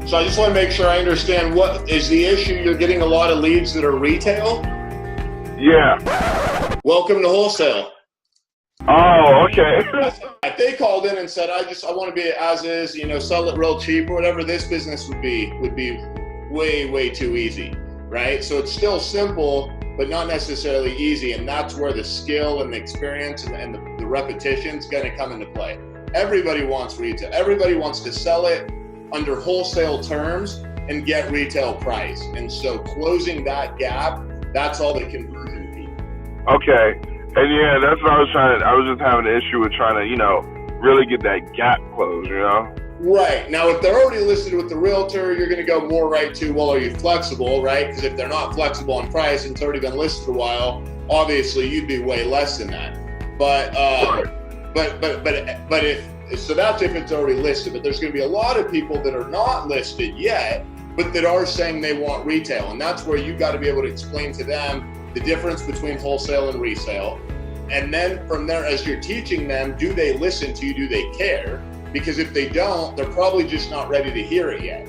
So I just want to make sure I understand, what is the issue. You're getting a lot of leads that are retail? Yeah. Welcome to wholesale. Oh, okay. If they called in and said, I want to be as is, sell it real cheap or whatever, this business would be way too easy, right? So it's still simple, but not necessarily easy. And that's where the skill and the experience and the repetition is going to come into play. Everybody wants retail. Everybody wants to sell it under wholesale terms and get retail price. And so closing that gap, that's all the conversion fee. Okay. And yeah, that's what I was just having an issue with trying to, really get that gap closed, Right. Now, if they're already listed with the realtor, you're going to go more right to, well, are you flexible, right? Because if they're not flexible on price and it's already been listed a while, obviously you'd be way less than that. But so that's if it's already listed. But there's going to be a lot of people that are not listed yet, but that are saying they want retail. And that's where you've got to be able to explain to them the difference between wholesale and resale. And then from there, as you're teaching them, do they listen to you? Do they care? Because if they don't, they're probably just not ready to hear it yet.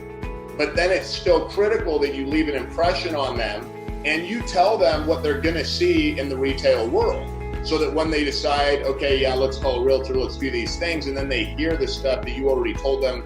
But then it's still critical that you leave an impression on them and you tell them what they're going to see in the retail world, so that when they decide, okay, yeah, let's call a realtor, let's do these things, and then they hear the stuff that you already told them,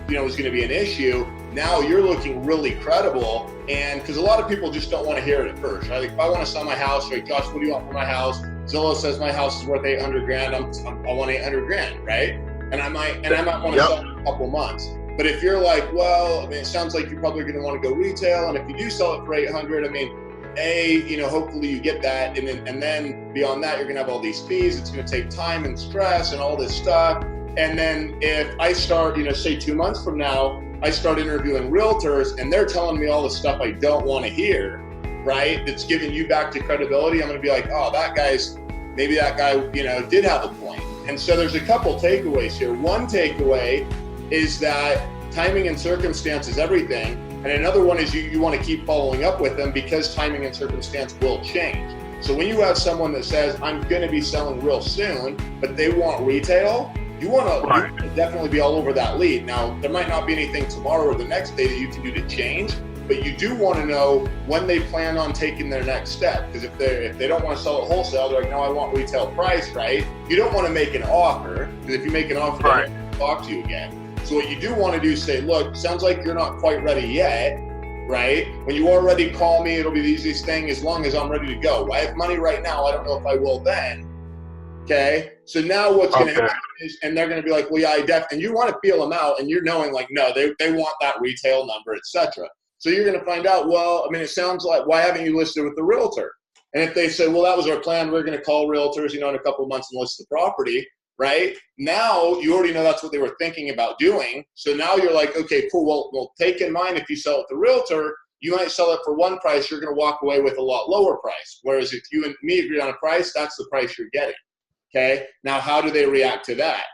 is going to be an issue. Now you're looking really credible. And because a lot of people just don't want to hear it at first. Right? Like, if I want to sell my house, right, Josh, what do you want for my house? Zillow says my house is worth $800,000. I want $800,000, right? And I might want to sell it in a couple months. But if you're like, well, it sounds like you're probably going to want to go retail, and if you do sell it for $800,000, hopefully you get that, and then beyond that, you're going to have all these fees. It's going to take time and stress and all this stuff. And then if I start, say 2 months from now, I start interviewing realtors and they're telling me all the stuff I don't want to hear, right? That's giving you back to credibility. I'm going to be like, oh, maybe that guy, did have a point. And so there's a couple takeaways here. One takeaway is that timing and circumstance is everything. And another one is you want to keep following up with them, because timing and circumstance will change. So when you have someone that says, I'm going to be selling real soon, but they want retail, you want to definitely be all over that lead. Now, there might not be anything tomorrow or the next day that you can do to change, but you do want to know when they plan on taking their next step. Because if they don't want to sell it wholesale, they're like, no, I want retail price, right? You don't want to make an offer, because if you make an offer, they don't talk to you again. So what you do want to do is say, look, sounds like you're not quite ready yet, right? When you are ready, call me. It'll be the easiest thing as long as I'm ready to go. I have money right now. I don't know if I will then. Okay, so now what's going to happen is, and they're going to be like, well, yeah, and you want to feel them out, and you're knowing like, no, they want that retail number, etc. So you're going to find out, well, it sounds like, why haven't you listed with the realtor? And if they say, well, that was our plan, we're going to call realtors, in a couple of months and list the property, right? Now you already know that's what they were thinking about doing. So now you're like, okay, cool. Well, take in mind, if you sell it to the realtor, you might sell it for one price, you're going to walk away with a lot lower price. Whereas if you and me agree on a price, that's the price you're getting. Okay, now how do they react to that?